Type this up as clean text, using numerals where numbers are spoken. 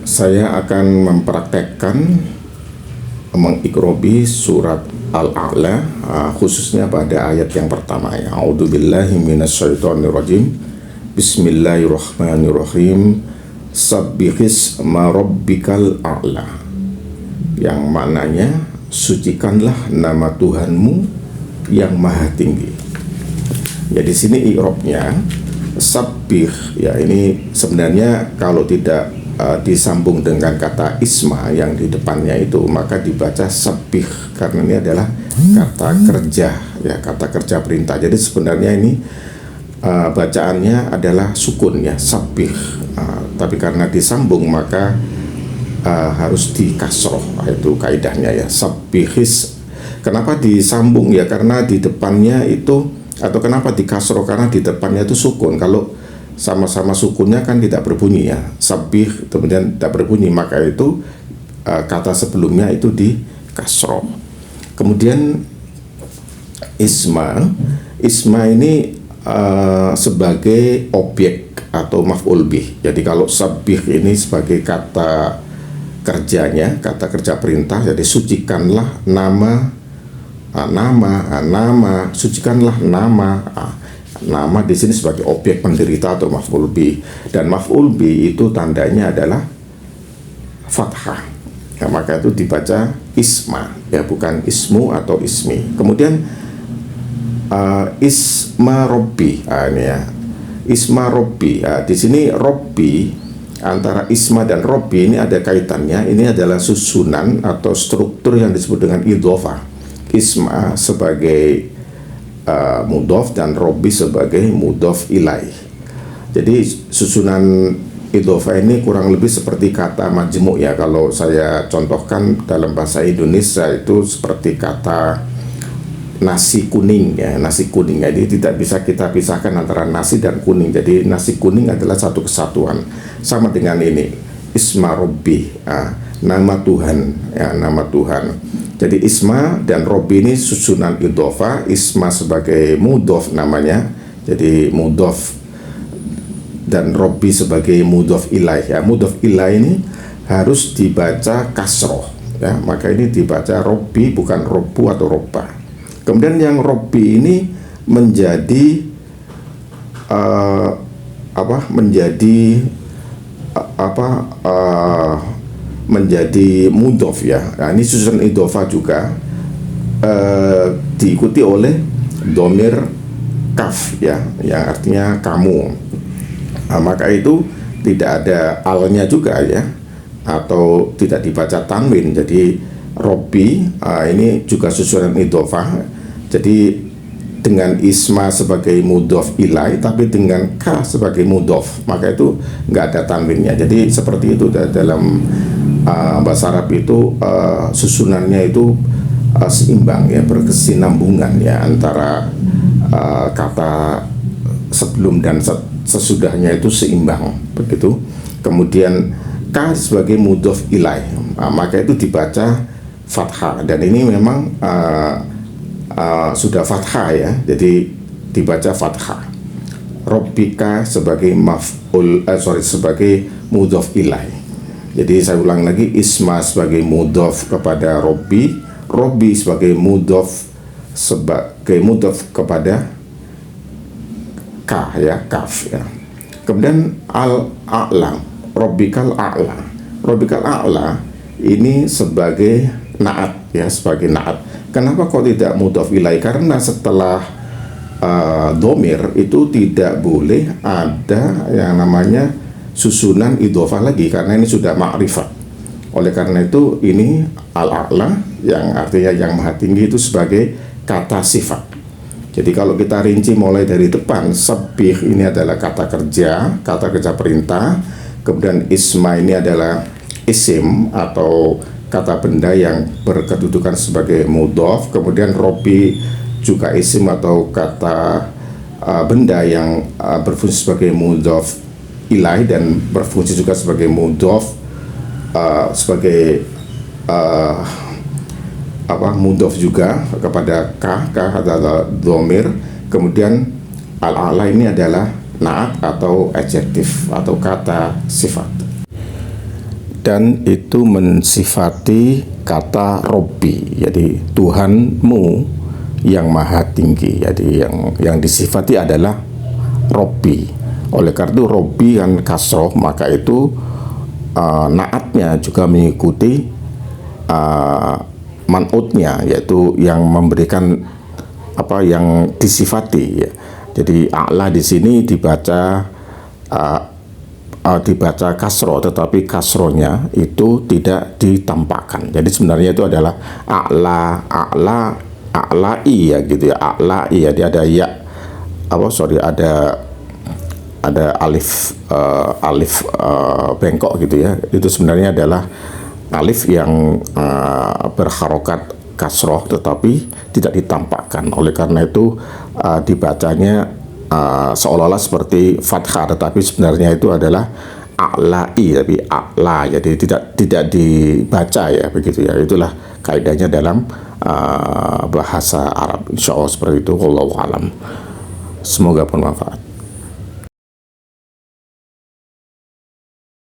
Saya akan mempraktekkan mengikrobi surat Al-A'la, khususnya pada ayat yang pertama. A'udzubillahi minasyaitonirrajim. Bismillahirrahmanirrahim. Sabbihis rabbikal a'la, yang maknanya sucikanlah nama Tuhanmu yang maha tinggi. Ya, di sini i'rabnya sabbih, ya ini sebenarnya kalau tidak disambung dengan kata isma yang di depannya itu, maka dibaca sabbih karena ini adalah kata kerja, ya kata kerja perintah. Jadi sebenarnya ini bacaannya adalah sukun, ya sabbih, tapi karena disambung maka harus di kasroh. Itu kaidahnya, ya sabbihis. Kenapa disambung? Ya karena di depannya itu, atau kenapa di kasroh, karena di depannya itu sukun. Kalau sama-sama sukunnya kan tidak berbunyi, ya sabbih kemudian tidak berbunyi, maka itu kata sebelumnya itu di kasroh. Kemudian isma ini sebagai objek atau maf'ul bih. Jadi kalau sabbih ini sebagai kata kerjanya, kata kerja perintah, jadi sucikanlah nama, sucikanlah nama. Nama di sini sebagai objek penderita atau maf'ul bih, dan maf'ul bih itu tandanya adalah fathah. Ya, maka itu dibaca isma, ya bukan ismu atau ismi. Kemudian isma robbi, ini ya isma robbi. Di sini robbi, antara isma dan robbi ini ada kaitannya. Ini adalah susunan atau struktur yang disebut dengan idhofah. Isma sebagai mudhof dan robbi sebagai mudhof ilaih. Jadi susunan idhofah ini kurang lebih seperti kata majmu', ya kalau saya contohkan dalam bahasa Indonesia itu seperti kata nasi kuning, ya nasi kuning. Jadi tidak bisa kita pisahkan antara nasi dan kuning. Jadi nasi kuning adalah satu kesatuan. Sama dengan ini isma robbi, nama Tuhan, ya nama Tuhan. Jadi isma dan robbi ini susunan idhofah. Isma sebagai mudhof namanya, jadi mudhof, dan robbi sebagai mudhof ilaih. Ya mudhof ilaih ini harus dibaca kasroh, ya maka ini dibaca robbi bukan robbu atau robba. Kemudian yang robbi ini menjadi menjadi mudhof, ya. Nah, ini susunan idhofah juga diikuti oleh domir kaf, ya yang artinya kamu. Maka itu tidak ada alnya juga, ya, atau tidak dibaca tanwin. Jadi robbi ini juga susunan idhofah. Jadi dengan isma sebagai mudhof ilaih tapi dengan ka sebagai mudhof, maka itu nggak ada tanwinnya. Jadi seperti itu dalam bahasa Arab itu susunannya itu seimbang, ya berkesinambungan, ya antara kata sebelum dan sesudahnya itu seimbang begitu. Kemudian ka sebagai mudhof ilaih, maka itu dibaca fathah, dan ini memang sudah fathah, ya jadi dibaca fathah. Rabbika sebagai sebagai mudhof ilaih. Jadi saya ulang lagi, isma sebagai mudhof kepada robbi, robbi sebagai mudhof kepada ka, ya kaf, ya. Kemudian al-a'la, rabbikal a'la. Rabbikal a'la ini sebagai naat, ya sebagai naat. Kenapa kok tidak mudhof ilaih? Karena setelah domir itu tidak boleh ada yang namanya susunan idhofah lagi, karena ini sudah ma'rifat. Oleh karena itu ini al-a'la yang artinya yang maha tinggi itu sebagai kata sifat. Jadi kalau kita rinci mulai dari depan, sabbih ini adalah kata kerja perintah. Kemudian isma ini adalah isim atau kata benda yang berkedudukan sebagai mudhof. Kemudian robbi juga isim atau kata benda yang berfungsi sebagai mudhof ilaih dan berfungsi juga sebagai mudhof, sebagai mudhof juga kepada ka adalah domir. Kemudian al-a'la ini adalah naat atau adjektif atau kata sifat. dan itu mensifati kata Robbi, jadi Tuhanmu yang maha tinggi. Jadi yang disifati adalah Robbi. Oleh karena itu Robbi kan kasroh, maka itu naatnya juga mengikuti man'utnya, yaitu yang memberikan apa yang disifati ya. Jadi a'la di sini dibaca kasro, tetapi kasronya itu tidak ditampakkan. Jadi sebenarnya itu adalah a'la'i ya gitu ya, a'la'i ya. Dia ada ya ada alif bengkok gitu ya. Itu sebenarnya adalah alif yang berharokat kasroh tetapi tidak ditampakkan. Oleh karena itu dibacanya seolah-olah seperti fathah, tetapi sebenarnya itu adalah a'la'i, tapi a'la, jadi tidak dibaca ya, begitu ya. Itulah kaidahnya dalam bahasa Arab, insyaallah seperti itu. Wallahu alam. Semoga bermanfaat.